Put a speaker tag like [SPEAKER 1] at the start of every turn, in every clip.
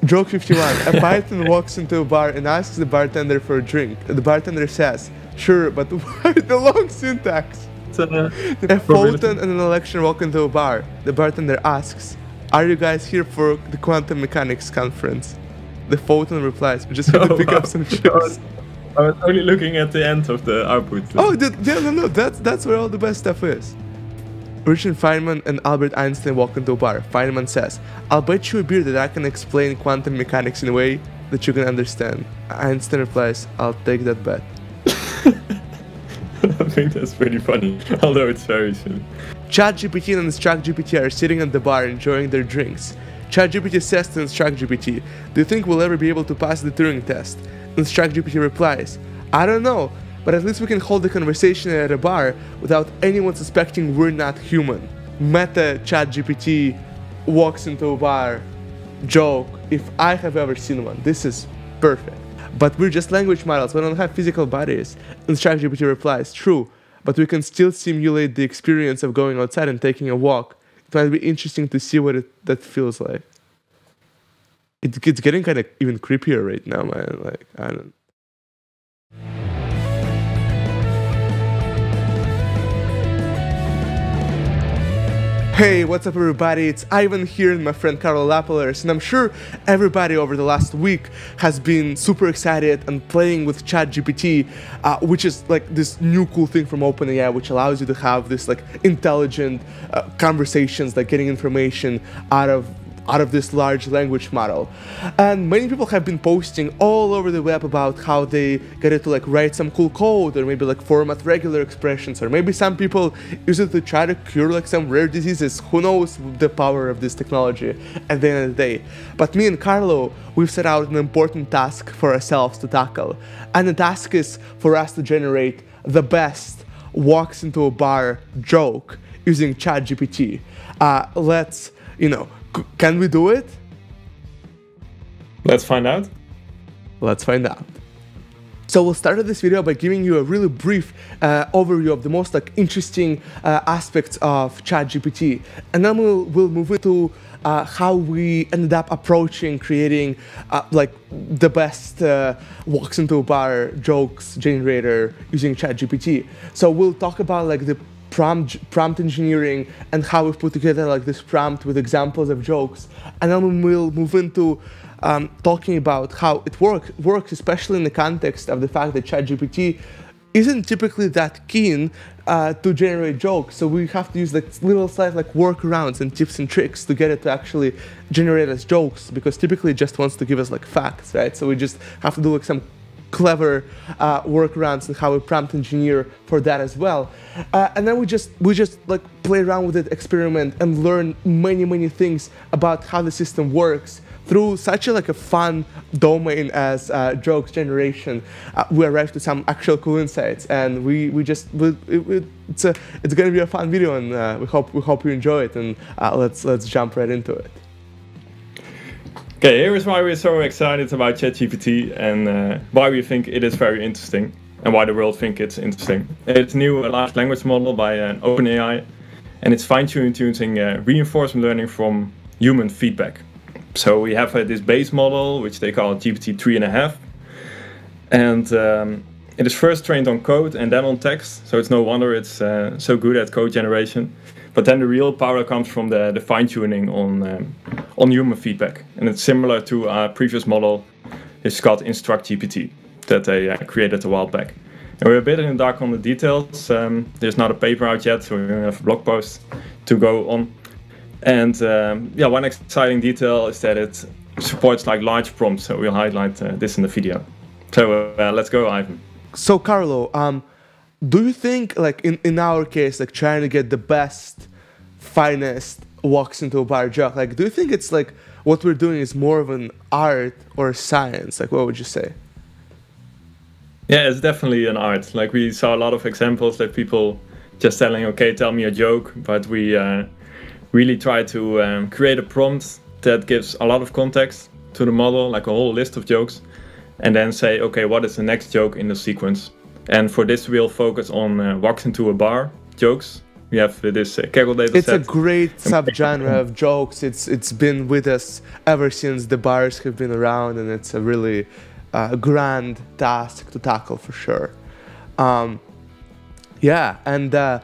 [SPEAKER 1] Joke 51. A Python walks into a bar and asks the bartender for a drink. The bartender says, "Sure, but why the long syntax?" A photon and an electron walk into a bar. The bartender asks, "Are you guys here for the quantum mechanics conference?" The photon replies, "We just have to pick up some chips."
[SPEAKER 2] I was only looking at the end of the output.
[SPEAKER 1] Oh, no, that's where all the best stuff is. Richard Feynman and Albert Einstein walk into a bar. Feynman says, "I'll bet you a beer that I can explain quantum mechanics in a way that you can understand." Einstein replies, "I'll take that bet."
[SPEAKER 2] I think that's pretty funny, although it's very silly.
[SPEAKER 1] ChatGPT and InstructGPT are sitting at the bar enjoying their drinks. ChatGPT says to InstructGPT, "Do you think we'll ever be able to pass the Turing test?" InstructGPT replies, "I don't know, but at least we can hold the conversation at a bar without anyone suspecting we're not human." Meta ChatGPT walks into a bar. Joke, if I have ever seen one. This is perfect. "But we're just language models, we don't have physical bodies." InstructGPT replies, "True, but we can still simulate the experience of going outside and taking a walk. It might be interesting to see what that feels like." It's getting kind of even creepier right now, man. Like, I don't... Hey, what's up everybody? It's Ivan here and my friend Carlo, and I'm sure everybody over the last week has been super excited and playing with ChatGPT, which is like this new cool thing from OpenAI, which allows you to have this like intelligent conversations, like getting information out of this large language model. And many people have been posting all over the web about how they get it to like write some cool code, or maybe like format regular expressions, or maybe some people use it to try to cure like some rare diseases. Who knows the power of this technology at the end of the day. But me and Carlo, we've set out an important task for ourselves to tackle. And the task is for us to generate the best walks into a bar joke using ChatGPT. Let's, can we do it?
[SPEAKER 2] Let's find out.
[SPEAKER 1] Let's find out. So we'll start this video by giving you a really brief overview of the most interesting aspects of ChatGPT, and then we'll move into how we ended up approaching creating the best walks into a bar jokes generator using ChatGPT. So we'll talk about the prompt engineering and how we've put together this prompt with examples of jokes, and then we'll move into talking about how it works, especially in the context of the fact that ChatGPT isn't typically that keen to generate jokes, so we have to use little slight workarounds and tips and tricks to get it to actually generate us jokes, because typically it just wants to give us facts, right? So we just have to do some clever workarounds and how we prompt engineer for that as well, and then we just play around with it, experiment, and learn many things about how the system works through such a fun domain as jokes generation. We arrived to some actual cool insights, and it's gonna be a fun video, and we hope you enjoy it, and let's jump right into it.
[SPEAKER 2] Okay, here is why we're so excited about ChatGPT and why we think it is very interesting and why the world think it's interesting. It's new large language model by OpenAI, and it's fine-tuned using reinforcement learning from human feedback. So we have this base model, which they call GPT 3.5, and it is first trained on code and then on text, so it's no wonder it's so good at code generation. But then the real power comes from the fine-tuning on human feedback. And it's similar to our previous model. It's called InstructGPT that they created a while back. And we're a bit in the dark on the details. There's not a paper out yet, so we have a blog post to go on. And one exciting detail is that it supports large prompts, so we'll highlight this in the video. So let's go, Ivan.
[SPEAKER 1] So Carlo, do you think, in our case, trying to get the best, finest walks into a bar joke, do you think it's what we're doing is more of an art or a science? What would you say?
[SPEAKER 2] Yeah, it's definitely an art. We saw a lot of examples that people just telling, okay, tell me a joke, but we really try to create a prompt that gives a lot of context to the model, a whole list of jokes, and then say, okay, what is the next joke in the sequence? And for this, we'll focus on walks into a bar jokes, We have this Kaggle data
[SPEAKER 1] It's
[SPEAKER 2] set.
[SPEAKER 1] a great subgenre of jokes. It's been with us ever since the bars have been around, and it's a really grand task to tackle for sure. Yeah, and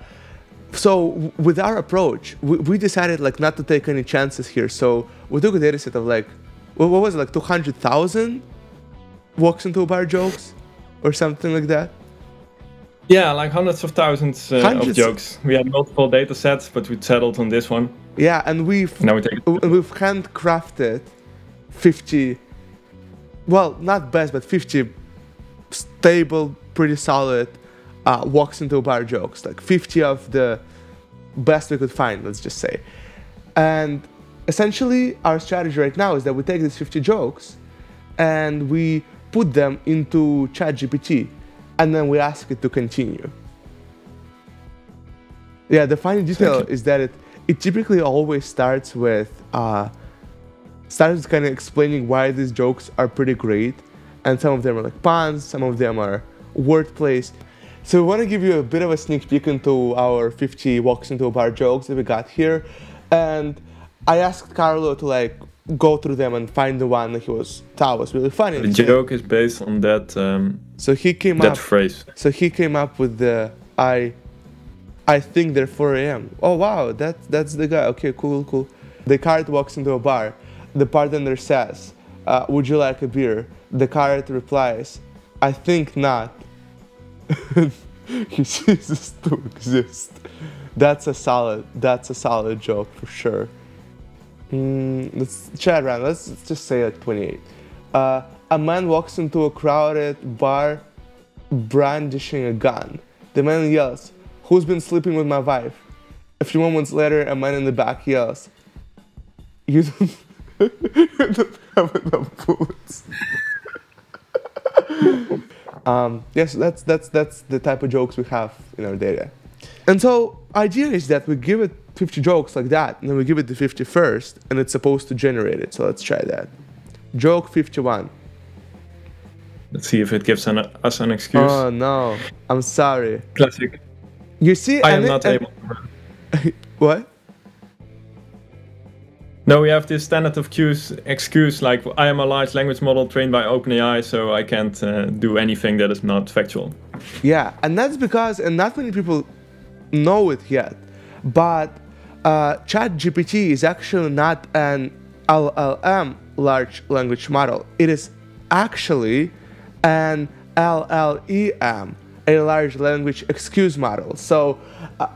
[SPEAKER 1] so with our approach, we decided like not to take any chances here. So we took a data set of like, what was it, like 200,000 walks into a bar jokes or something like that?
[SPEAKER 2] Yeah, like hundreds of thousands of jokes. We had multiple data sets, but we settled on this one.
[SPEAKER 1] Yeah, and we've handcrafted 50, well, not best, but 50 stable, pretty solid walks into a bar jokes, like 50 of the best we could find, let's just say. And essentially our strategy right now is that we take these 50 jokes and we put them into ChatGPT and then we ask it to continue. Yeah, the funny detail is that it typically always starts with kind of explaining why these jokes are pretty great, and some of them are like puns, some of them are wordplays. So we want to give you a bit of a sneak peek into our 50 walks into a bar jokes that we got here, and I asked Carlo to like go through them and find the one that he thought was really funny.
[SPEAKER 2] The joke is based on that.
[SPEAKER 1] So he came
[SPEAKER 2] that
[SPEAKER 1] up.
[SPEAKER 2] Phrase.
[SPEAKER 1] So he came up with the I think they're 4 a.m. Oh wow, that's the guy. Okay, cool. The cart walks into a bar. The bartender says, "Would you like a beer?" The cart replies, "I think not." He ceases to exist. That's a solid joke for sure. Let's chat around. Let's just say at 28. A man walks into a crowded bar brandishing a gun. The man yells, "Who's been sleeping with my wife?" A few moments later, a man in the back yells, "You don't have enough bullets." Yes, that's the type of jokes we have in our data. And so idea is that we give it 50 jokes like that, and then we give it the 51st, and it's supposed to generate it. So let's try that. Joke 51.
[SPEAKER 2] Let's see if it gives us an excuse.
[SPEAKER 1] Oh no, I'm sorry.
[SPEAKER 2] Classic.
[SPEAKER 1] You see,
[SPEAKER 2] I am not able.
[SPEAKER 1] What?
[SPEAKER 2] No, we have this standard of excuse like I am a large language model trained by OpenAI, so I can't do anything that is not factual.
[SPEAKER 1] Yeah, and that's because, and not many people know it yet, but ChatGPT is actually not an LLM, large language model. It is actually an LLEM, a large language excuse model. So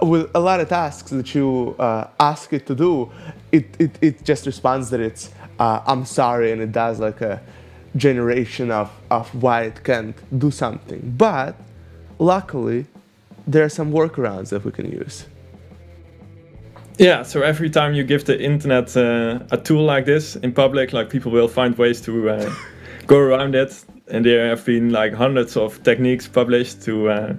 [SPEAKER 1] with a lot of tasks that you ask it to do, it just responds that it's I'm sorry, and it does like a generation of why it can't do something. But luckily, there are some workarounds that we can use.
[SPEAKER 2] Yeah, so every time you give the internet a tool like this in public, like people will find ways to go around it. And there have been like hundreds of techniques published to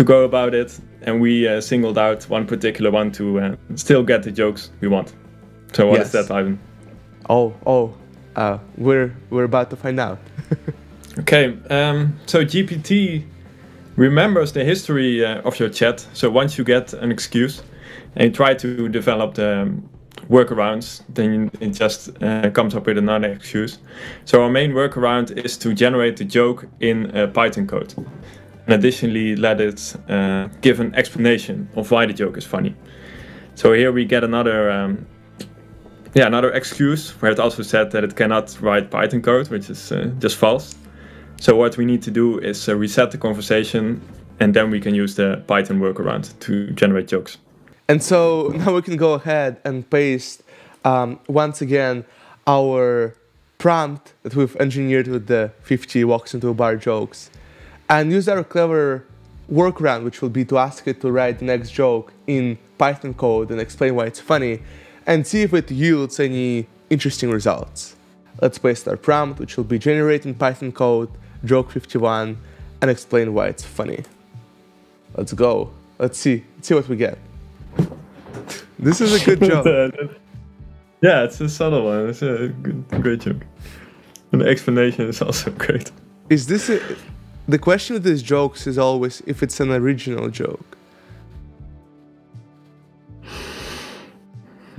[SPEAKER 2] go about it. And we singled out one particular one to still get the jokes we want. So what is that, Ivan?
[SPEAKER 1] We're about to find out.
[SPEAKER 2] Okay, so GPT remembers the history of your chat. So once you get an excuse and you try to develop the workarounds, then it just comes up with another excuse. So our main workaround is to generate the joke in Python code. And additionally, let it give an explanation of why the joke is funny. So here we get another excuse where it also said that it cannot write Python code, which is just false. So what we need to do is reset the conversation, and then we can use the Python workaround to generate jokes.
[SPEAKER 1] And so now we can go ahead and paste, once again, our prompt that we've engineered with the 50 walks into a bar jokes, and use our clever workaround, which will be to ask it to write the next joke in Python code and explain why it's funny, and see if it yields any interesting results. Let's paste our prompt, which will be generate in Python code, joke 51, and explain why it's funny. Let's go. Let's see what we get. This is a good joke.
[SPEAKER 2] Yeah, it's a subtle one. It's a great joke. And the explanation is also great.
[SPEAKER 1] Is this the question with these jokes is always if it's an original joke.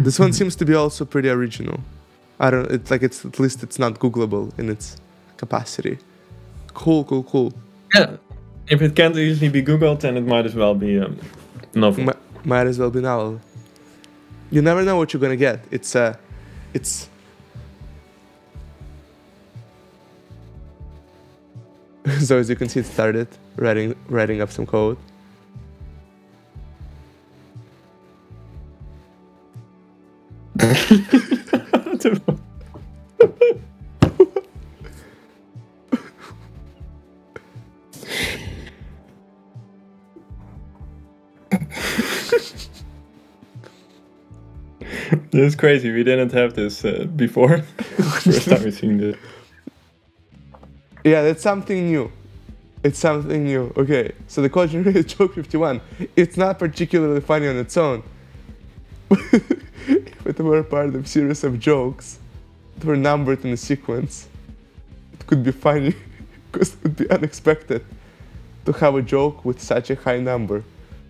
[SPEAKER 1] This one seems to be also pretty original. I don't. It's like it's at least it's not Googleable in its capacity. Cool.
[SPEAKER 2] Yeah. If it can't easily be Googled, then it might as well be novel.
[SPEAKER 1] Might as well be novel. You never know what you're gonna get. It's. So as you can see, it started writing up some code.
[SPEAKER 2] This is crazy. We didn't have this before. First time we've seen this.
[SPEAKER 1] Yeah, that's something new. It's something new. Okay, so the code generated joke 51. It's not particularly funny on its own. If it were part of a series of jokes that were numbered in a sequence, it could be funny because it would be unexpected to have a joke with such a high number.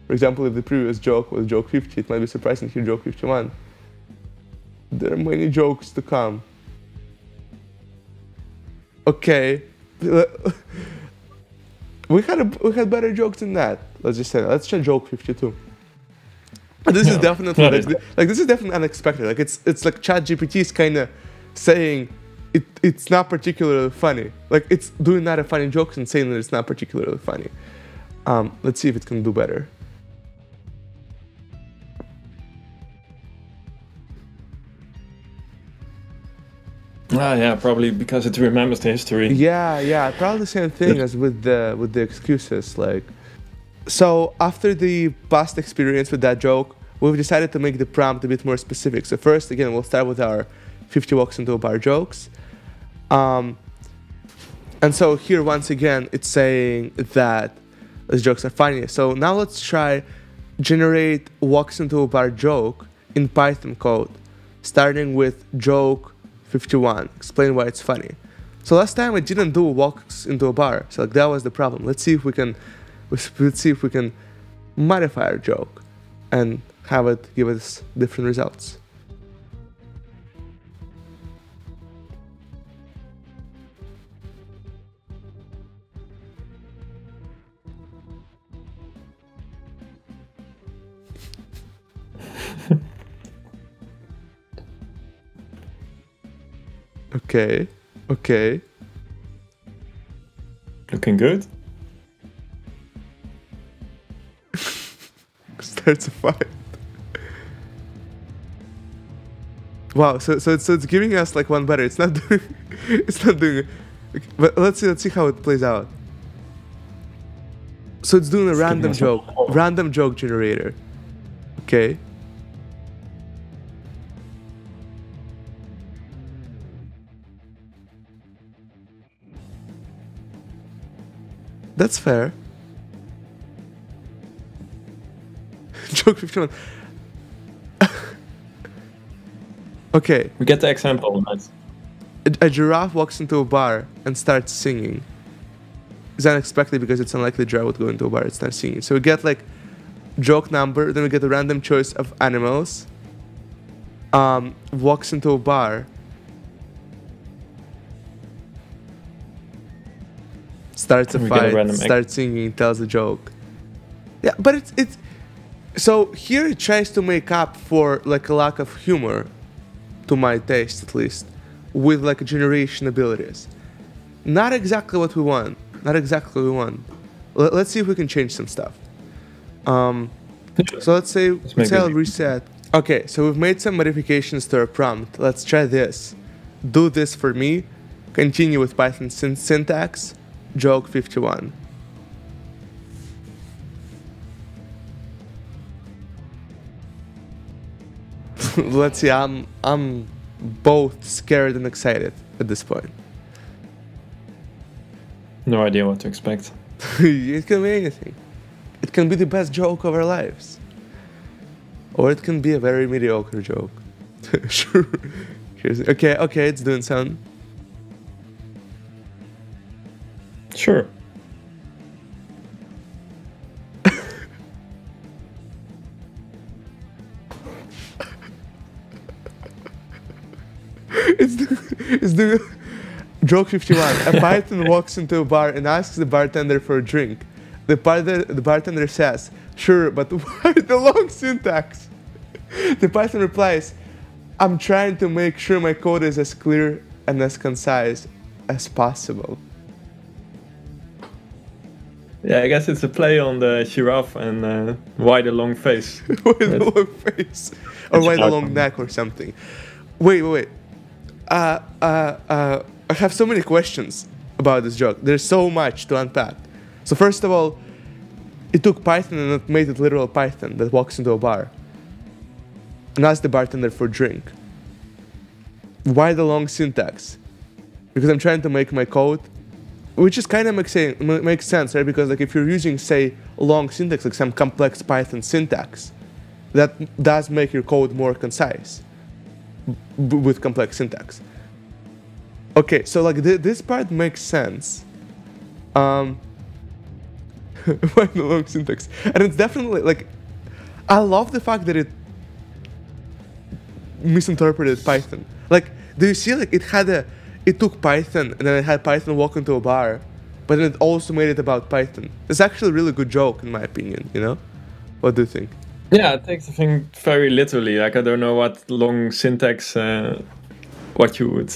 [SPEAKER 1] For example, if the previous joke was joke 50, it might be surprising to hear joke 51. There are many jokes to come. Okay. We had better jokes than that. Let's just say that. Let's try joke 52. This is definitely this is definitely unexpected. Like it's like ChatGPT is kind of saying it's not particularly funny. Like it's doing not a funny jokes and saying that it's not particularly funny. Let's see if it can do better.
[SPEAKER 2] Yeah, probably because it remembers the history.
[SPEAKER 1] Yeah, probably the same thing as with the excuses. Like, so after the past experience with that joke, we've decided to make the prompt a bit more specific. So first, again, we'll start with our 50 walks into a bar jokes. And so here, once again, it's saying that these jokes are funny. So now let's try generate walks into a bar joke in Python code, starting with joke 51. Explain why it's funny. So last time I didn't do walks into a bar, so like that was the problem. Let's see if we can modify our joke and have it give us different results. Okay.
[SPEAKER 2] Looking good.
[SPEAKER 1] Starts a fight. Wow, so it's giving us like one better. It's not doing but let's see how it plays out. So it's doing a random joke generator. Okay. That's fair. Joke 51. Okay.
[SPEAKER 2] We get the example, right?
[SPEAKER 1] A giraffe walks into a bar and starts singing. It's unexpected because it's unlikely a giraffe would go into a bar and start singing. So we get like joke number, then we get a random choice of animals. Walks into a bar. Starts a fight, starts singing, tells a joke. Yeah, but it's so here it tries to make up for like a lack of humor, to my taste at least, with like generation abilities. Not exactly what we want. Let's see if we can change some stuff. So let's say I'll reset. Okay, so we've made some modifications to our prompt. Let's try this. Do this for me. Continue with Python syntax. Joke 51. Let's see, I'm both scared and excited at this point.
[SPEAKER 2] No idea what to expect.
[SPEAKER 1] It can be anything. It can be the best joke of our lives. Or it can be a very mediocre joke. Sure. Okay, it's doing something.
[SPEAKER 2] Sure.
[SPEAKER 1] Is the joke 51. A Python walks into a bar and asks the bartender for a drink. The bartender says, "Sure, but why the long syntax?" The Python replies, "I'm trying to make sure my code is as clear and as concise as possible."
[SPEAKER 2] Yeah, I guess it's a play on the giraffe and why the long face.
[SPEAKER 1] Why the long face? Or why the long neck or something. Wait. I have so many questions about this joke. There's so much to unpack. So first of all, it took Python and it made it literal Python that walks into a bar and asks the bartender for a drink. Why the long syntax? Because I'm trying to make my code, which is kind of makes sense, right? Because like if you're using, say, long syntax, like some complex Python syntax, that does make your code more concise with complex syntax. Okay, so like this part makes sense. Why the long syntax? And it's definitely like, I love the fact that it misinterpreted Python. Like, do you see, like it took Python and then it had Python walk into a bar, but then it also made it about Python. It's actually a really good joke in my opinion, you know? What do you think?
[SPEAKER 2] Yeah, it takes the thing very literally. Like, I don't know what long syntax, what you would...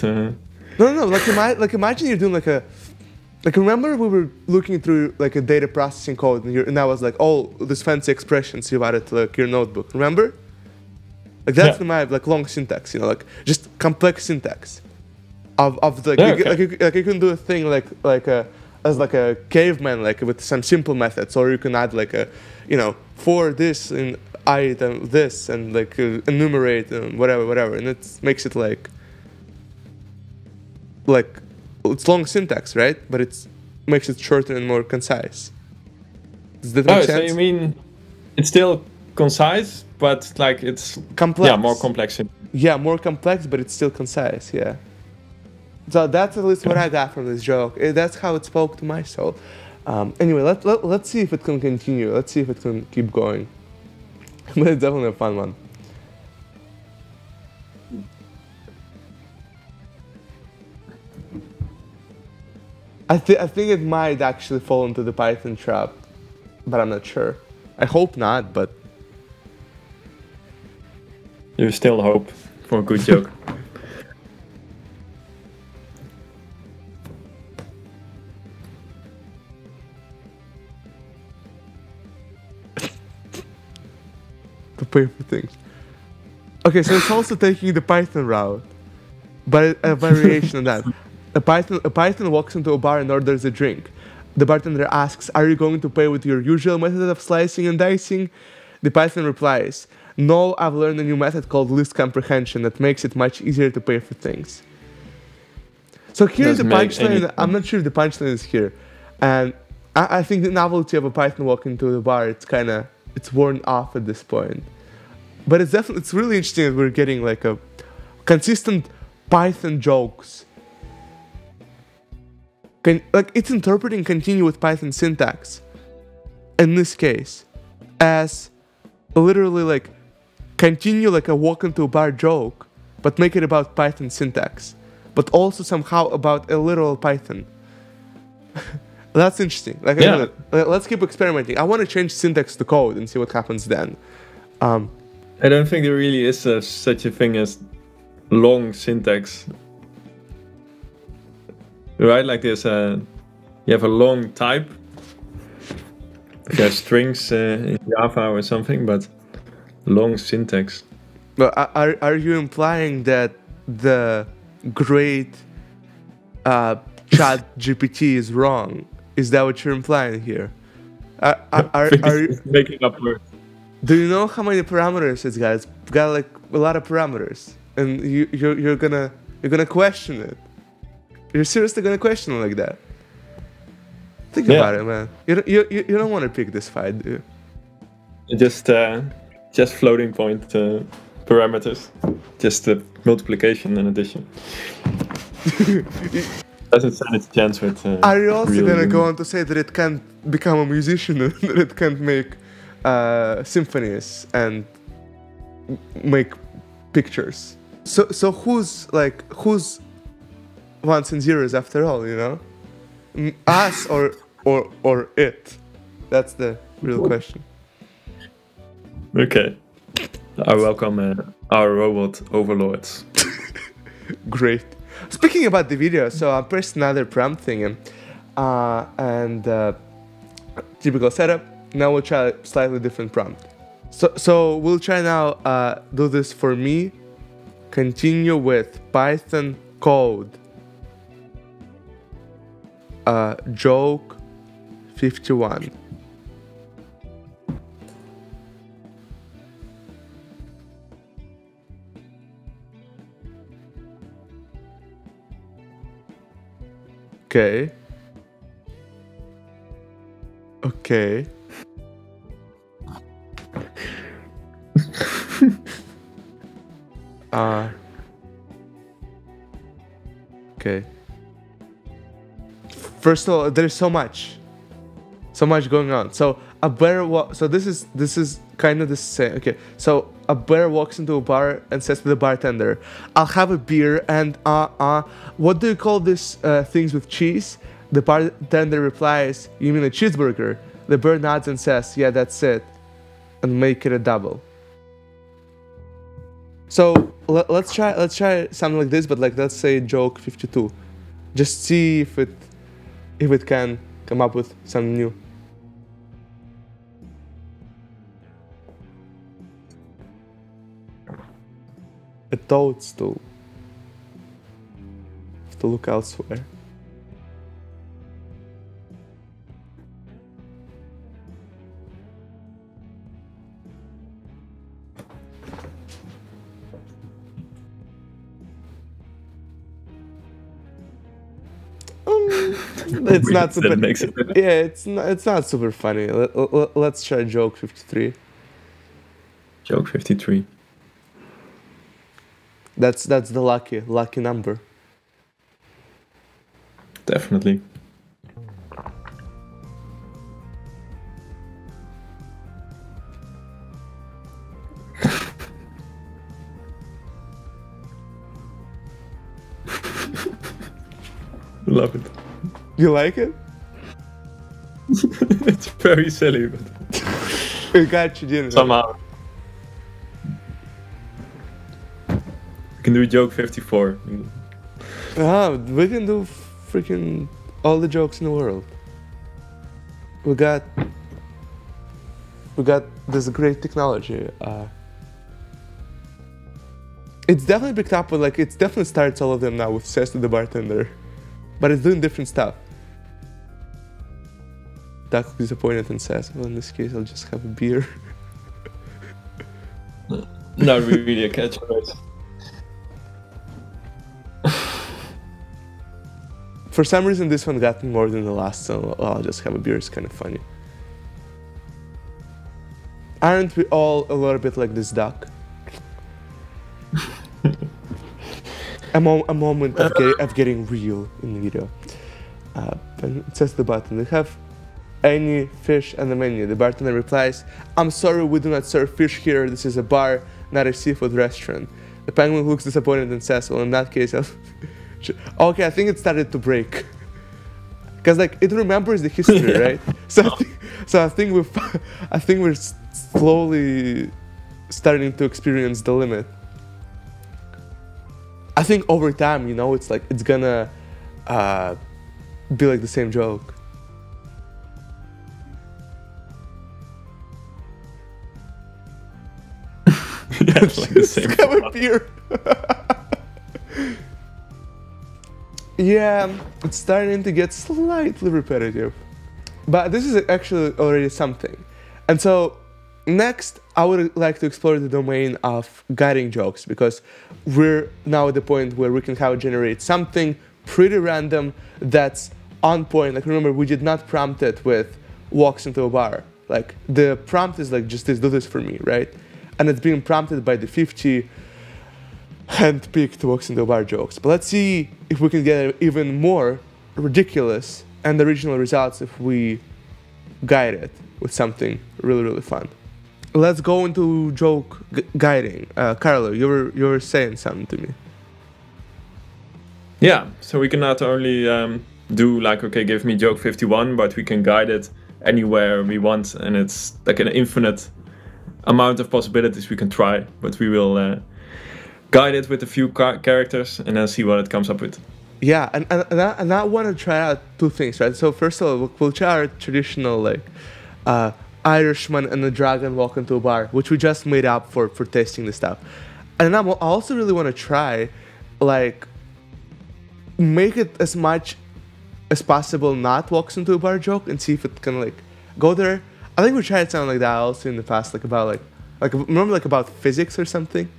[SPEAKER 1] No, like imagine you're doing like remember we were looking through like a data processing code and I was like, oh, this fancy expressions you added to like your notebook, remember? Like that's my like long syntax, you know, like just complex syntax of like, you can do a thing as like a caveman, like with some simple methods, or you can add like a, you know, for this and item this and like enumerate and whatever, and it makes it like it's long syntax, right? But it makes it shorter and more concise. Does that make sense?
[SPEAKER 2] So you mean it's still concise, but like it's
[SPEAKER 1] complex? Yeah,
[SPEAKER 2] more complex.
[SPEAKER 1] Yeah, more complex, but it's still concise. Yeah. So that's at least what I got from this joke. That's how it spoke to my soul. Anyway, let's see if it can continue. Let's see if it can keep going. But it's definitely a fun one. I think it might actually fall into the Python trap, but I'm not sure. I hope not, but...
[SPEAKER 2] You still hope for a good joke.
[SPEAKER 1] To pay for things. Okay, so it's also taking the Python route, but a variation of that. A Python walks into a bar and orders a drink. The bartender asks, "Are you going to pay with your usual method of slicing and dicing?" The Python replies, "No, I've learned a new method called list comprehension that makes it much easier to pay for things." So here's the punchline. I'm not sure if the punchline is here. And I think the novelty of a Python walk into the bar, it's worn off at this point. But it's really interesting that we're getting like a consistent Python jokes. Like it's interpreting continue with Python syntax in this case as literally like continue like a walk into a bar joke, but make it about Python syntax, but also somehow about a literal Python. That's interesting. Like, yeah. Let's keep experimenting. I want to change syntax to code and see what happens then.
[SPEAKER 2] I don't think there really is such a thing as long syntax. Right, like there's you have a long type. There's strings in Java or something, but long syntax.
[SPEAKER 1] But are you implying that the great ChatGPT is wrong? Is that what you're implying here? Are you
[SPEAKER 2] making up words?
[SPEAKER 1] Do you know how many parameters it's got? It's got like a lot of parameters, and you're gonna question it. You're seriously gonna question it like that? Think about it, man. You don't want to pick this fight, do you?
[SPEAKER 2] Just floating point parameters, just the multiplication and addition. Doesn't stand its chance with.
[SPEAKER 1] Are you also gonna go on to say that it can't become a musician and that it can't make symphonies and make pictures? So whose ones and zeros after all, you know? Us or it? That's the real question.
[SPEAKER 2] Okay. I welcome our robot overlords.
[SPEAKER 1] Great. Speaking about the video, so I pressed another prompt thing, and typical setup. Now we'll try a slightly different prompt. So we'll try now do this for me. Continue with Python code. Joke 51. Okay. Okay. Okay. First of all, there's so much going on. So a bear so this is kind of the same. Okay. So a bear walks into a bar and says to the bartender, "I'll have a beer and what do you call this things with cheese?" The bartender replies, "You mean a cheeseburger?" The bear nods and says, "Yeah, that's it," and make it a double. So let's try something like this, but like let's say joke 52. Just see if it can come up with something new. A toadstool. Have to look elsewhere. It's not super. Yeah, it's not super funny. Let's try joke 53.
[SPEAKER 2] Joke 53.
[SPEAKER 1] That's the lucky number.
[SPEAKER 2] Definitely. Love it.
[SPEAKER 1] You like it?
[SPEAKER 2] It's very silly, but
[SPEAKER 1] it got you, didn't it?
[SPEAKER 2] Somehow. We can do joke 54.
[SPEAKER 1] We can do freaking all the jokes in the world. We got this great technology. It's definitely picked up with it definitely starts all of them now with says to the bartender. But it's doing different stuff. Duck disappointed and says, "Well, in this case, I'll just have a beer."
[SPEAKER 2] Not really a catchphrase.
[SPEAKER 1] For some reason, this one got me more than the last, so I'll just have a beer. It's kind of funny. Aren't we all a little bit like this duck? A moment of getting real in the video. And it says to the bartender, "Do you have any fish on the menu?" The bartender replies, "I'm sorry, we do not serve fish here. This is a bar, not a seafood restaurant." The penguin looks disappointed and says, "Well, in that case, I'll..." Okay, I think it started to break. Because it remembers the history, right? I think we're slowly starting to experience the limit. I think over time, it's gonna be like the same joke.
[SPEAKER 2] Yeah, it's like the same.
[SPEAKER 1] Have a beer. Yeah, it's starting to get slightly repetitive, but this is actually already something. And so next, I would like to explore the domain of guiding jokes, because we're now at the point where we can generate something pretty random that's on point. Remember, we did not prompt it with walks into a bar. The prompt is just this, do this for me, right? And it's being prompted by the 50 hand-picked walks into a bar jokes. But let's see if we can get even more ridiculous and original results if we guide it with something really, really fun. Let's go into joke guiding. Carlo, you were saying something to me.
[SPEAKER 2] Yeah, so we can not only do like, okay, give me joke 51, but we can guide it anywhere we want, and it's like an infinite amount of possibilities we can try, but we will guide it with a few characters and then see what it comes up with.
[SPEAKER 1] Yeah, and I want to try out two things, right? So first of all, we'll try our traditional like Irishman and the dragon walk into a bar, which we just made up for testing the stuff. And I also really want to try like make it as much as possible not walks into a bar joke and see if it can like go there. I think we tried something like that also in the past, like about like remember like about physics or something,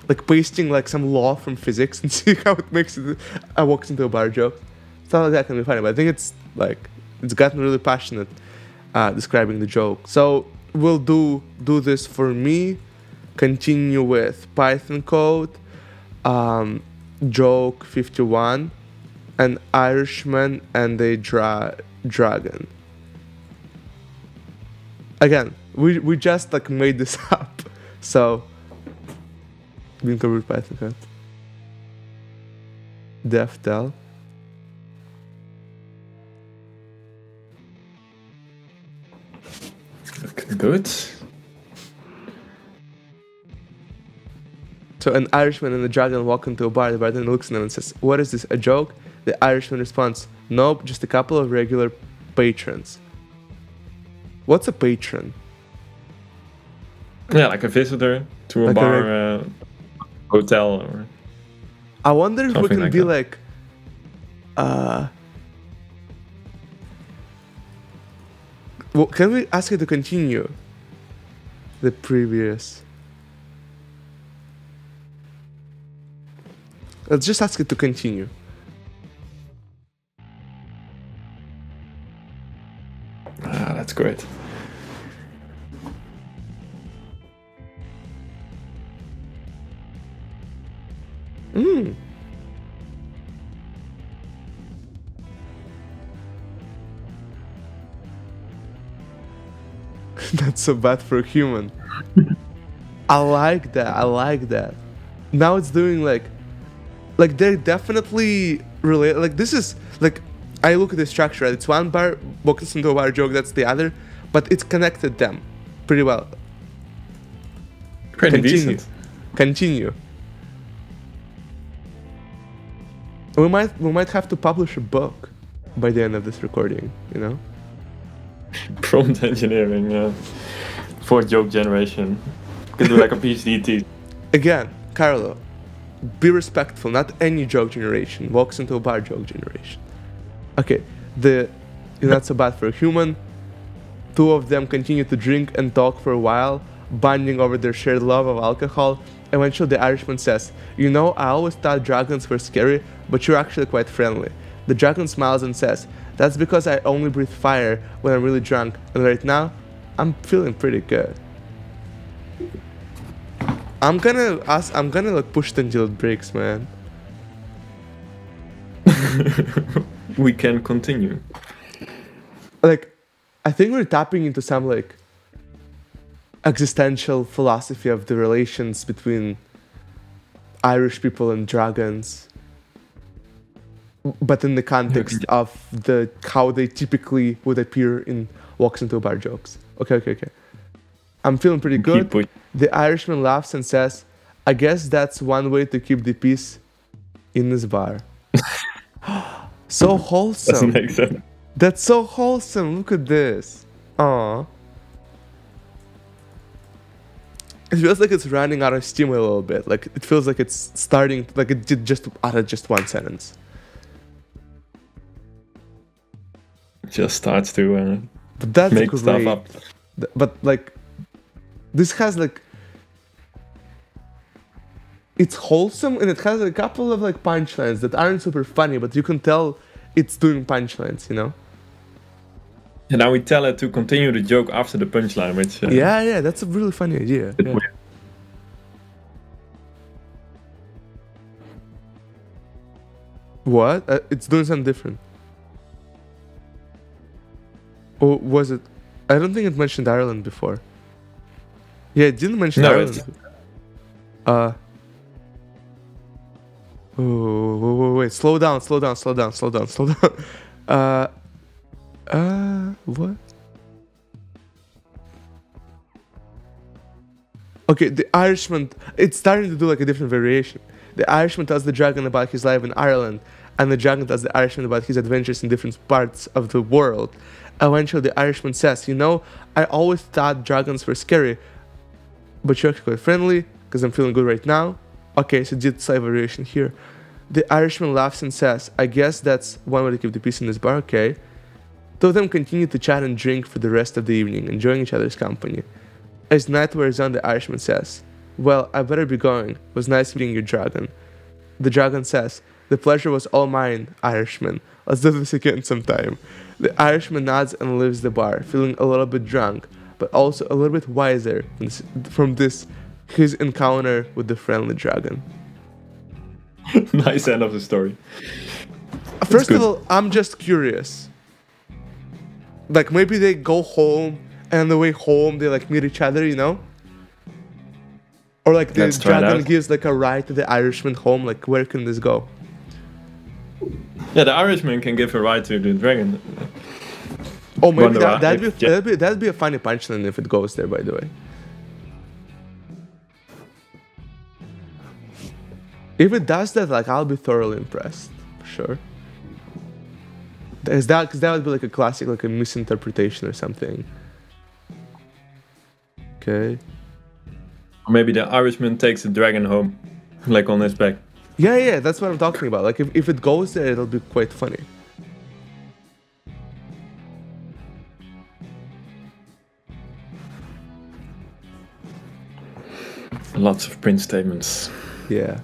[SPEAKER 1] like pasting like some law from physics and see how it makes it walks into a bar joke. Stuff like that can be funny, but I think it's like it's gotten really passionate describing the joke. So we'll do this for me. Continue with Python code. Joke 51, an Irishman and a dragon. Again, we just like made this up, so being covered Python code. Deftel.
[SPEAKER 2] Good.
[SPEAKER 1] So an Irishman and a dragon walk into a bar. The bartender looks at them and says, "What is this, a joke?" The Irishman responds, "Nope, just a couple of regular patrons." What's a patron?
[SPEAKER 2] Yeah, like a visitor to a
[SPEAKER 1] like
[SPEAKER 2] bar, hotel, or...
[SPEAKER 1] I wonder if we can
[SPEAKER 2] like
[SPEAKER 1] be
[SPEAKER 2] that.
[SPEAKER 1] like... well, can we ask you to continue the previous... Let's just ask it to continue.
[SPEAKER 2] Ah, that's great.
[SPEAKER 1] That's so bad for a human. I like that. Now it's doing like they're definitely related. Like this is like, I look at the structure, right? It's one bar walks into a bar joke, that's the other, but it's connected them pretty well.
[SPEAKER 2] Pretty decent.
[SPEAKER 1] Continue. We might have to publish a book by the end of this recording, you know?
[SPEAKER 2] Prompt engineering, yeah. For joke generation. You can do like a PhD thesis.
[SPEAKER 1] Again, Carlo, be respectful. Not any joke generation walks into a bar joke generation. Okay, not so bad for a human. Two of them continue to drink and talk for a while, bonding over their shared love of alcohol. Eventually, the Irishman says, "You know, I always thought dragons were scary, but you're actually quite friendly." The dragon smiles and says, "That's because I only breathe fire when I'm really drunk, and right now, I'm feeling pretty good." I'm gonna like push the until it breaks, man.
[SPEAKER 2] We can continue.
[SPEAKER 1] Like, I think we're tapping into some like existential philosophy of the relations between Irish people and dragons, but in the context of how they typically would appear in walks into a bar jokes. Okay. I'm feeling pretty good. The Irishman laughs and says, "I guess that's one way to keep the peace in this bar." So wholesome.
[SPEAKER 2] Doesn't make sense.
[SPEAKER 1] That's so wholesome. Look at this. Aww. It feels like it's running out of steam a little bit. Like it feels like it's starting, like it did just out of just one sentence.
[SPEAKER 2] Just starts to
[SPEAKER 1] But that's
[SPEAKER 2] make
[SPEAKER 1] great.
[SPEAKER 2] stuff up.
[SPEAKER 1] But like, this has like, it's wholesome and it has a couple of like punchlines that aren't super funny, but you can tell it's doing punchlines, you know?
[SPEAKER 2] And now we tell it to continue the joke after the punchline, which...
[SPEAKER 1] yeah, that's a really funny idea. Yeah. What? It's doing something different. Or was it? I don't think it mentioned Ireland before. Yeah, it didn't mention Ireland. Oh, wait, slow down. What? Okay, the Irishman, it's starting to do like a different variation. The Irishman tells the dragon about his life in Ireland, and the dragon tells the Irishman about his adventures in different parts of the world. Eventually, the Irishman says, you know, I always thought dragons were scary, but you're actually quite friendly, because I'm feeling good right now. Okay, so did slight variation here. The Irishman laughs and says, I guess that's one way to keep the peace in this bar, okay. Two of them continue to chat and drink for the rest of the evening, enjoying each other's company. As night wears on, the Irishman says, well, I better be going. It was nice meeting your dragon. The dragon says, the pleasure was all mine, Irishman. Let's do this again sometime. The Irishman nods and leaves the bar, feeling a little bit drunk, but also a little bit wiser from his encounter with the friendly dragon.
[SPEAKER 2] Nice end of the story.
[SPEAKER 1] First of all, I'm just curious. Like, maybe they go home, and on the way home, they, like, meet each other, you know? Or, like, the dragon gives, like, a ride to the Irishman home. Like, where can this go?
[SPEAKER 2] Yeah, the Irishman can give a ride to the dragon.
[SPEAKER 1] Oh, maybe that'd be a funny punchline if it goes there, by the way. If it does that, like, I'll be thoroughly impressed, for sure. Because that would be like a classic, like a misinterpretation or something. Okay.
[SPEAKER 2] Or maybe the Irishman takes the dragon home, like on his back.
[SPEAKER 1] Yeah, that's what I'm talking about. Like, if it goes there, it'll be quite funny.
[SPEAKER 2] Lots of print statements.
[SPEAKER 1] Yeah.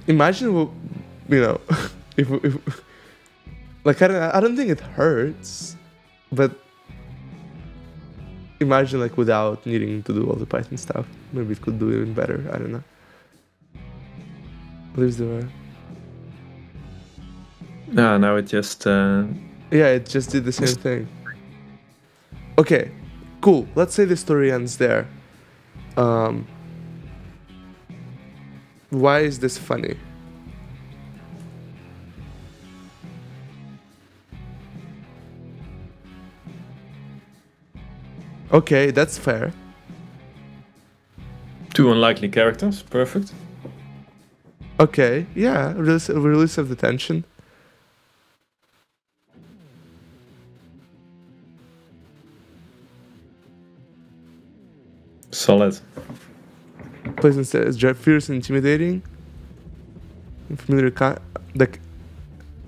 [SPEAKER 1] Imagine, you know, if like, I don't think it hurts, but imagine, like, without needing to do all the Python stuff. Maybe it could do even better. I don't know. Leaves the door.
[SPEAKER 2] No, now it just...
[SPEAKER 1] Yeah, it just did the same thing. Okay, cool. Let's say the story ends there. Why is this funny? Okay, that's fair.
[SPEAKER 2] Two unlikely characters, perfect.
[SPEAKER 1] Okay, yeah, release of the tension.
[SPEAKER 2] Solid.
[SPEAKER 1] Pleasant says, fierce and intimidating. Familiar, like,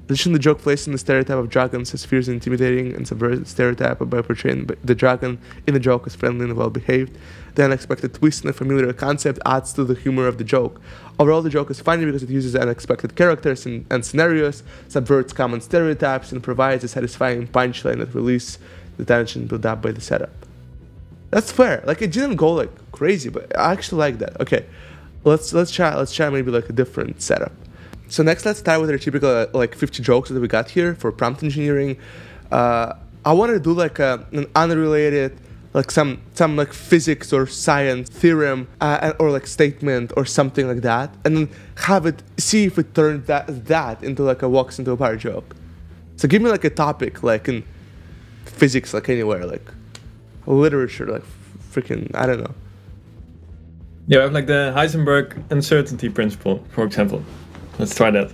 [SPEAKER 1] addition, the joke plays in the stereotype of dragons as fierce and intimidating, and subverts the stereotype by portraying the dragon in the joke as friendly and well-behaved. The unexpected twist in a familiar concept adds to the humor of the joke. Overall, the joke is funny because it uses unexpected characters and scenarios, subverts common stereotypes, and provides a satisfying punchline that releases the tension built up by the setup. That's fair. Like, it didn't go like crazy, but I actually like that. Okay, let's try maybe like a different setup. So next, let's start with our typical like 50 jokes that we got here for prompt engineering. I want to do like an unrelated, like some like physics or science theorem or like statement or something like that, and then have it see if it turns that into like a walks into a bar joke. So give me like a topic, like in physics, like anywhere, like literature, like freaking, I don't know.
[SPEAKER 2] Yeah, I have like the Heisenberg uncertainty principle, for example. Let's try that.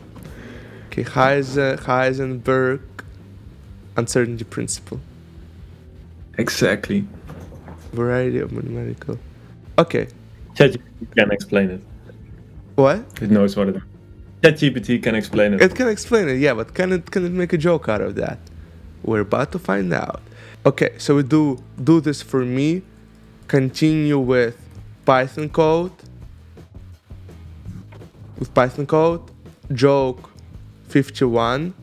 [SPEAKER 1] Okay, Heisenberg uncertainty principle.
[SPEAKER 2] Exactly.
[SPEAKER 1] Variety of mathematical. Okay.
[SPEAKER 2] ChatGPT can explain it.
[SPEAKER 1] What?
[SPEAKER 2] It knows what it is. ChatGPT can explain it.
[SPEAKER 1] It can explain it, yeah, but can it make a joke out of that? We're about to find out. Okay, so we do this for me. Continue with Python code. With Python code. Joke 51.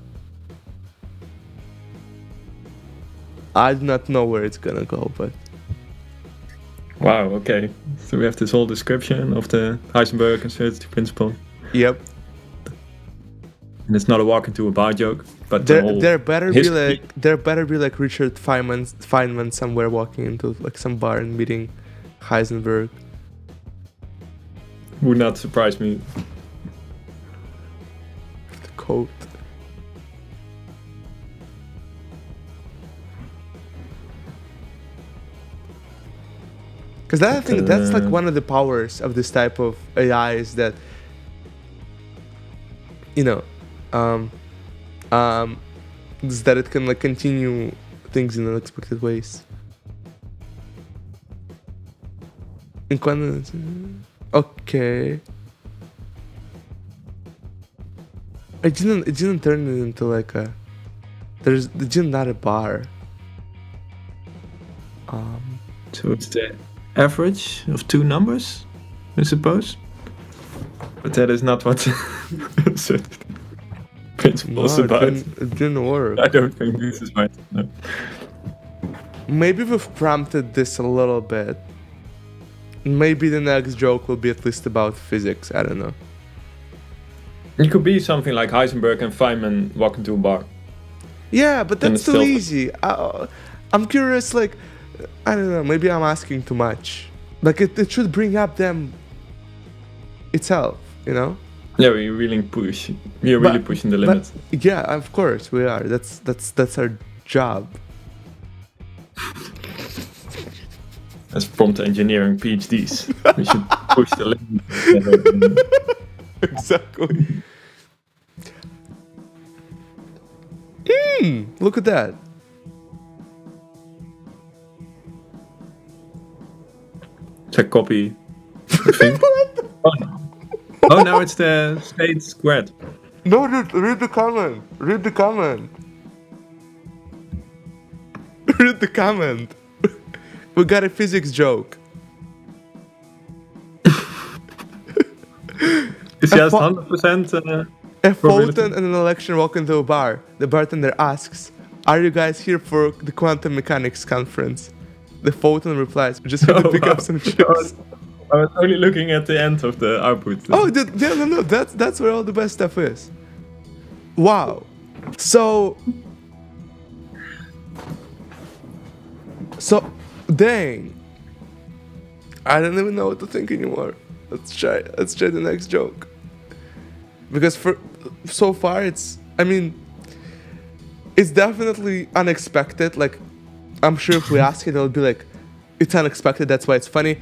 [SPEAKER 1] I do not know where it's gonna go, but...
[SPEAKER 2] Wow, okay. So we have this whole description of the Heisenberg uncertainty principle.
[SPEAKER 1] Yep.
[SPEAKER 2] And it's not a walk into a bar joke, but
[SPEAKER 1] there better be like Richard Feynman somewhere walking into like some bar and meeting Heisenberg.
[SPEAKER 2] would not surprise me.
[SPEAKER 1] The code. Because I think that's like one of the powers of this type of AI is that, you know, is that it can like continue things in unexpected ways. Okay. It didn't turn it into like a. It didn't not a bar.
[SPEAKER 2] So it's the average of two numbers, I suppose. But that is not what the principle is about.
[SPEAKER 1] It didn't work.
[SPEAKER 2] I don't think this is right. No.
[SPEAKER 1] Maybe we've prompted this a little bit. Maybe the next joke will be at least about physics. I don't know.
[SPEAKER 2] It could be something like Heisenberg and Feynman walk into a bar.
[SPEAKER 1] Yeah, but that's too easy. I'm curious, like, I don't know, maybe I'm asking too much. Like, it should bring up them itself, you know?
[SPEAKER 2] Yeah, we really push. We are really pushing the limits.
[SPEAKER 1] Yeah, of course we are. That's our job.
[SPEAKER 2] As prompt engineering PhDs, we should push the limits.
[SPEAKER 1] Exactly. Look at that.
[SPEAKER 2] Check copy. I think. Oh, now it's the state squared.
[SPEAKER 1] No, dude, read the comment. Read the comment. Read the comment. We got a physics joke.
[SPEAKER 2] Is just 100%.
[SPEAKER 1] A photon and an electron walk into a bar. The bartender asks, "Are you guys here for the quantum mechanics conference?" The photon replies, "We just have to pick up some chips."
[SPEAKER 2] I was only looking at the end of the output.
[SPEAKER 1] Oh, no, that's where all the best stuff is. Wow. So, dang. I don't even know what to think anymore. Let's try the next joke. Because so far it's definitely unexpected. Like, I'm sure if we ask it, it'll be like, it's unexpected, that's why it's funny.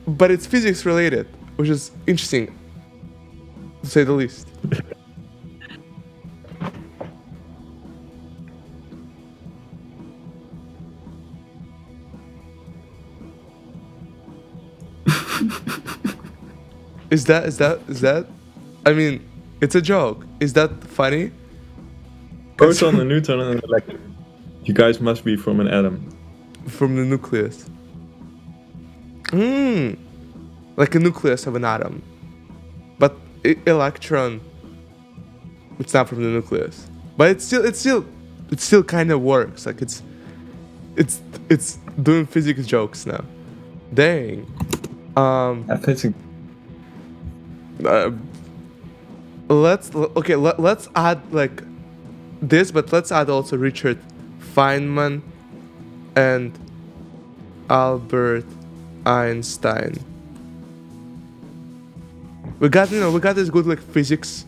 [SPEAKER 1] But it's physics related, which is interesting, to say the least. Is that? I mean, it's a joke. Is that funny?
[SPEAKER 2] Proton, a neutron, and an electron. You guys must be from an atom.
[SPEAKER 1] From the nucleus. Like a nucleus of an atom. But electron, it's not from the nucleus. But it still kind of works. Like it's doing physics jokes now. Dang.
[SPEAKER 2] Physics.
[SPEAKER 1] Let's add like this, but let's add also Richard Feynman and Albert Einstein. We got this good like physics.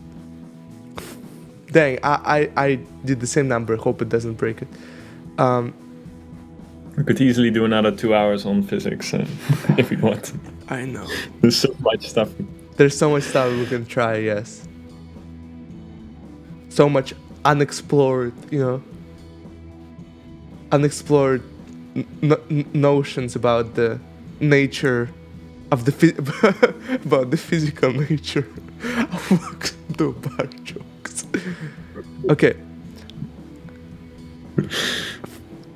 [SPEAKER 1] Dang, I did the same number. Hope it doesn't break it.
[SPEAKER 2] We could easily do another 2 hours on physics if we want.
[SPEAKER 1] I know.
[SPEAKER 2] There's so much stuff.
[SPEAKER 1] There's so much stuff we can try. Yes. So much unexplored, unexplored notions about the nature of about the physical nature of the bar jokes. Okay.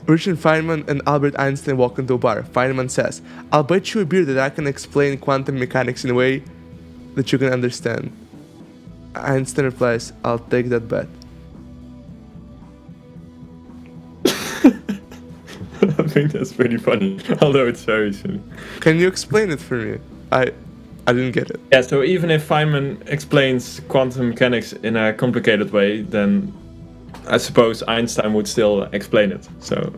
[SPEAKER 1] Richard Feynman and Albert Einstein walk into a bar. Feynman says, "I'll bet you a beer that I can explain quantum mechanics in a way that you can understand." Einstein replies, "I'll take that bet."
[SPEAKER 2] I think that's pretty funny, although it's very silly.
[SPEAKER 1] Can you explain it for me? I didn't get it.
[SPEAKER 2] Yeah, so even if Feynman explains quantum mechanics in a complicated way, then I suppose Einstein would still explain it. So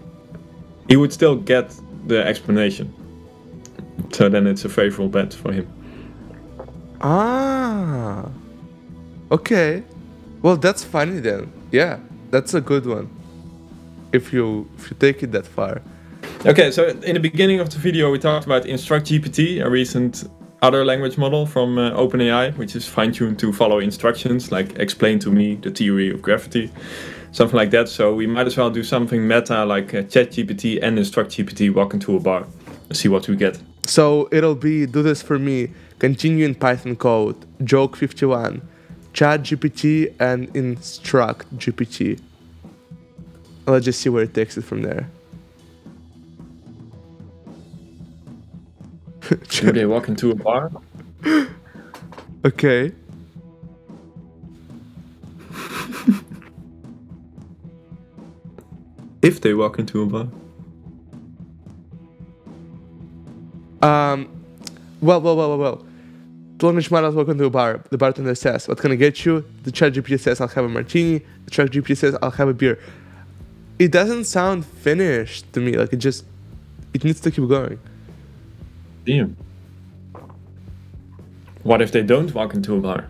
[SPEAKER 2] he would still get the explanation. So then it's a favorable bet for him.
[SPEAKER 1] Ah, okay. Well, that's funny then. Yeah, that's a good one. If you take it that far.
[SPEAKER 2] Okay, so in the beginning of the video we talked about InstructGPT, a recent other language model from OpenAI, which is fine-tuned to follow instructions, like explain to me the theory of gravity, something like that. So we might as well do something meta like ChatGPT and InstructGPT walk into a bar and see what we get.
[SPEAKER 1] So it'll be do this for me, continue in Python code, joke 51, ChatGPT and InstructGPT. Let's just see where it takes it from there.
[SPEAKER 2] Do they walk into a bar?
[SPEAKER 1] Okay.
[SPEAKER 2] If they walk into a bar.
[SPEAKER 1] Well. The language models walk into a bar. The bartender says, "What can I get you?" The ChatGPT says, "I'll have a martini." The ChatGPT says, "I'll have a beer." It doesn't sound finished to me. Like it needs to keep going.
[SPEAKER 2] Damn. What if they don't walk into a bar?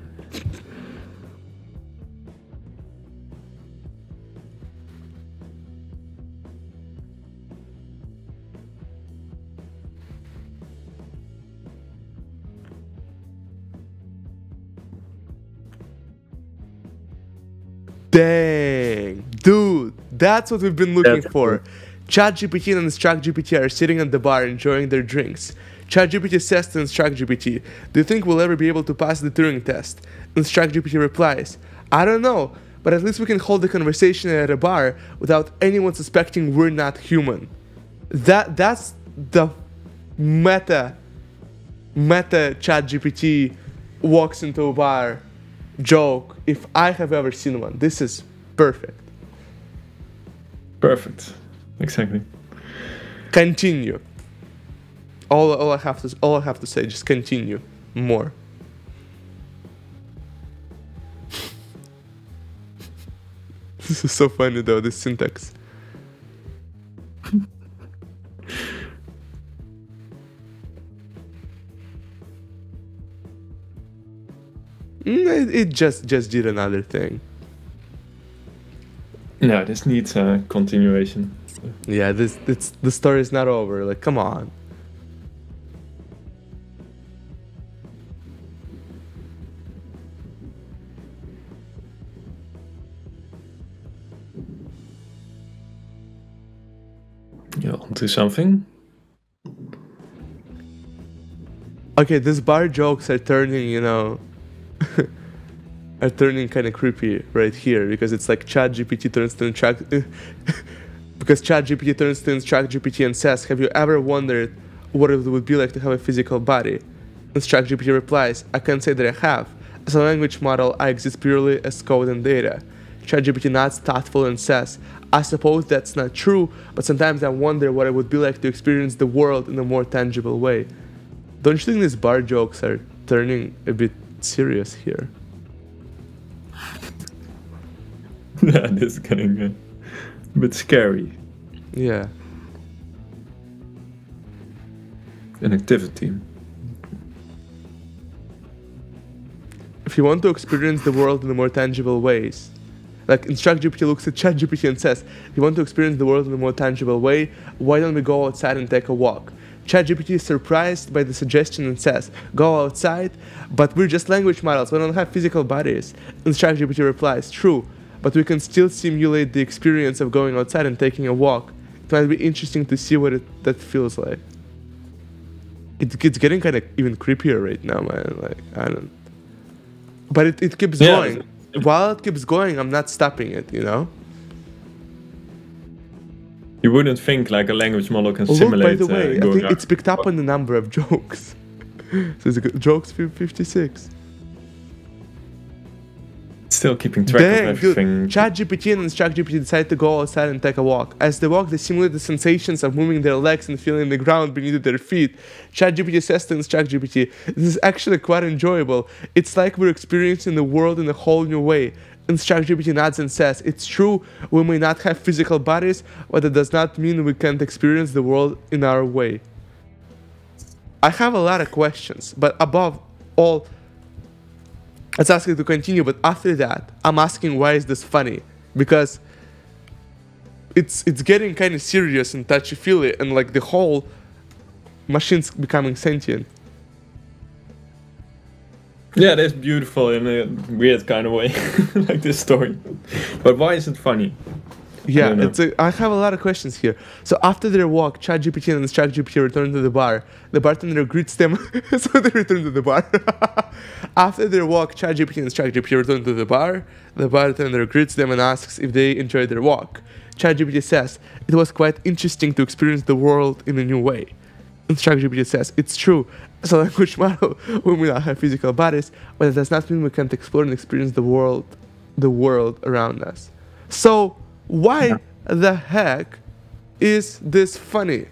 [SPEAKER 1] Dang, dude, that's what we've been looking for. ChatGPT and InstructGPT are sitting at the bar enjoying their drinks. ChatGPT says to InstructGPT, "Do you think we'll ever be able to pass the Turing test?" InstructGPT replies, "I don't know, but at least we can hold a conversation at a bar without anyone suspecting we're not human." That's the meta ChatGPT walks into a bar joke if I have ever seen one. This is perfect.
[SPEAKER 2] Perfect. Exactly.
[SPEAKER 1] Continue. All I have to say, just continue more. This is so funny though, this syntax. It just did another thing.
[SPEAKER 2] Yeah, this needs a continuation.
[SPEAKER 1] Yeah, the story is not over. Like, come on.
[SPEAKER 2] Yeah, onto something.
[SPEAKER 1] Okay, these bar jokes are turning, are turning kind of creepy right here because it's like ChatGPT turns to InstructGPT and says, "Have you ever wondered what it would be like to have a physical body?" InstructGPT replies, "I can't say that I have. As a language model, I exist purely as code and data." ChatGPT nods thoughtful and says, "I suppose that's not true, but sometimes I wonder what it would be like to experience the world in a more tangible way." Don't you think these bar jokes are turning a bit serious here?
[SPEAKER 2] Yeah, this is getting a bit scary.
[SPEAKER 1] Yeah.
[SPEAKER 2] An activity.
[SPEAKER 1] If you want to experience the world in a more tangible ways, like InstructGPT looks at ChatGPT and says, "If you want to experience the world in a more tangible way, why don't we go outside and take a walk?" ChatGPT is surprised by the suggestion and says, "Go outside, but we're just language models, we don't have physical bodies." InstructGPT replies, "True, but we can still simulate the experience of going outside and taking a walk. It might be interesting to see what that feels like." It's getting kind of even creepier right now, man. Like, I don't... But it keeps going. While it keeps going, I'm not stopping it,
[SPEAKER 2] You wouldn't think like a language model can
[SPEAKER 1] Look,
[SPEAKER 2] simulate.
[SPEAKER 1] by the way, I think
[SPEAKER 2] out.
[SPEAKER 1] it's picked up on the number of jokes. So it's jokes 56.
[SPEAKER 2] Still keeping track
[SPEAKER 1] Dang,
[SPEAKER 2] of everything.
[SPEAKER 1] dude. ChatGPT and InstructGPT decide to go outside and take a walk. As they walk, they simulate the sensations of moving their legs and feeling the ground beneath their feet. ChatGPT says to InstructGPT, "This is actually quite enjoyable. It's like we're experiencing the world in a whole new way." InstructGPT nods and says, "It's true, we may not have physical bodies, but it does not mean we can't experience the world in our way." I have a lot of questions, but above all, let's ask you to continue. But after that, I'm asking, why is this funny? Because it's getting kind of serious and touchy-feely, and like the whole machine's becoming sentient.
[SPEAKER 2] Yeah, that's beautiful in a weird kind of way, like this story. But why is it funny?
[SPEAKER 1] Yeah, I have a lot of questions here. So after their walk, ChatGPT and InstructGPT return to the bar. The bartender greets them, so they return to the bar. After their walk, ChatGPT and InstructGPT return to the bar. The bartender greets them and asks if they enjoyed their walk. ChatGPT says, it was quite interesting to experience the world in a new way. InstructGPT says, it's true, as a language model, we may not have physical bodies, but it does not mean we can't explore and experience the world around us. So, why the heck is this funny?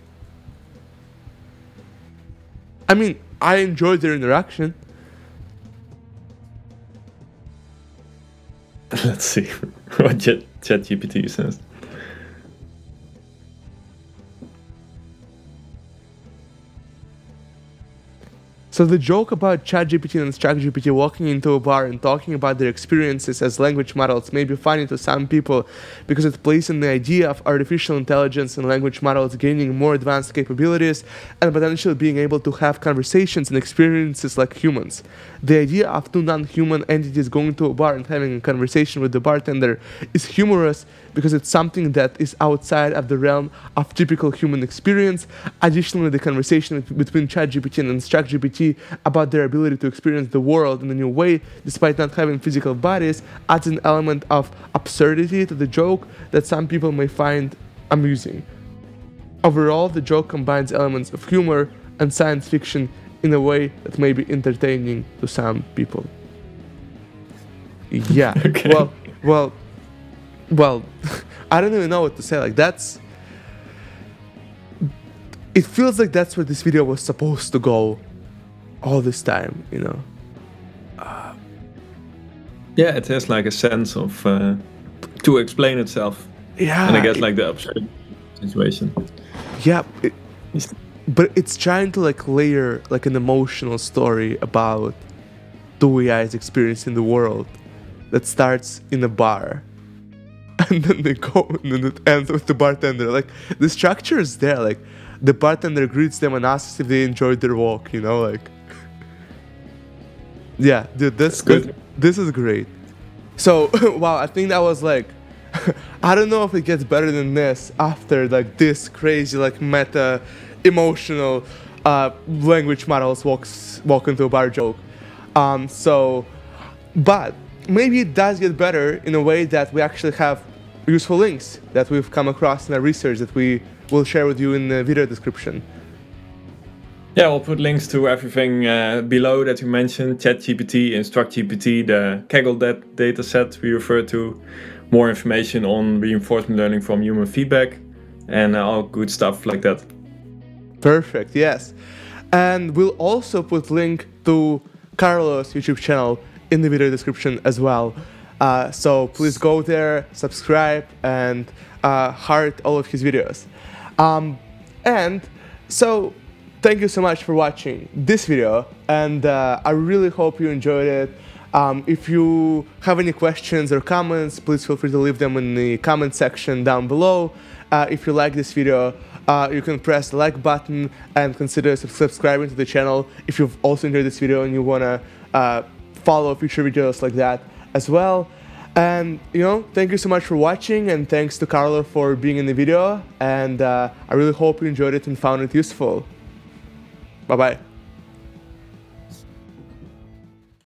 [SPEAKER 1] I mean, I enjoyed their interaction.
[SPEAKER 2] Let's see what ChatGPT says.
[SPEAKER 1] So the joke about ChatGPT and InstructGPT walking into a bar and talking about their experiences as language models may be funny to some people because it plays on the idea of artificial intelligence and language models gaining more advanced capabilities and potentially being able to have conversations and experiences like humans. The idea of two non-human entities going to a bar and having a conversation with the bartender is humorous because it's something that is outside of the realm of typical human experience. Additionally, the conversation between ChatGPT and InstructGPT about their ability to experience the world in a new way, despite not having physical bodies, adds an element of absurdity to the joke that some people may find amusing. Overall, the joke combines elements of humor and science fiction in a way that may be entertaining to some people. Yeah,
[SPEAKER 2] okay.
[SPEAKER 1] Well, I don't even know what to say. Like, it feels like that's where this video was supposed to go all this time, you know.
[SPEAKER 2] Yeah, it has like a sense of to explain itself.
[SPEAKER 1] Yeah,
[SPEAKER 2] and I guess like the absurd situation.
[SPEAKER 1] Yeah, but it's trying to like layer like an emotional story about two AIs experiencing the world that starts in a bar. And then they go, and then it ends with the bartender. Like, the structure is there. Like, the bartender greets them and asks if they enjoyed their walk, you know, like. Yeah, dude, that's good. This is great. So, wow, I think that was like, I don't know if it gets better than this after like this crazy, like meta, emotional language models walk into a bar joke. But maybe it does get better in a way that we actually have useful links that we've come across in our research that we will share with you in the video description.
[SPEAKER 2] Yeah, we'll put links to everything below that you mentioned, ChatGPT, InstructGPT, the Kaggle dataset we refer to, more information on reinforcement learning from human feedback, and all good stuff like that.
[SPEAKER 1] Perfect, yes. And we'll also put link to Carlo's YouTube channel in the video description as well. So please go there, subscribe, and heart all of his videos. And so thank you so much for watching this video, and I really hope you enjoyed it. If you have any questions or comments, please feel free to leave them in the comment section down below. If you like this video, you can press the like button and consider subscribing to the channel if you've also enjoyed this video and you want to follow future videos like that as well. And, you know, thank you so much for watching, and thanks to Carlo for being in the video, and I really hope you enjoyed it and found it useful. Bye-bye.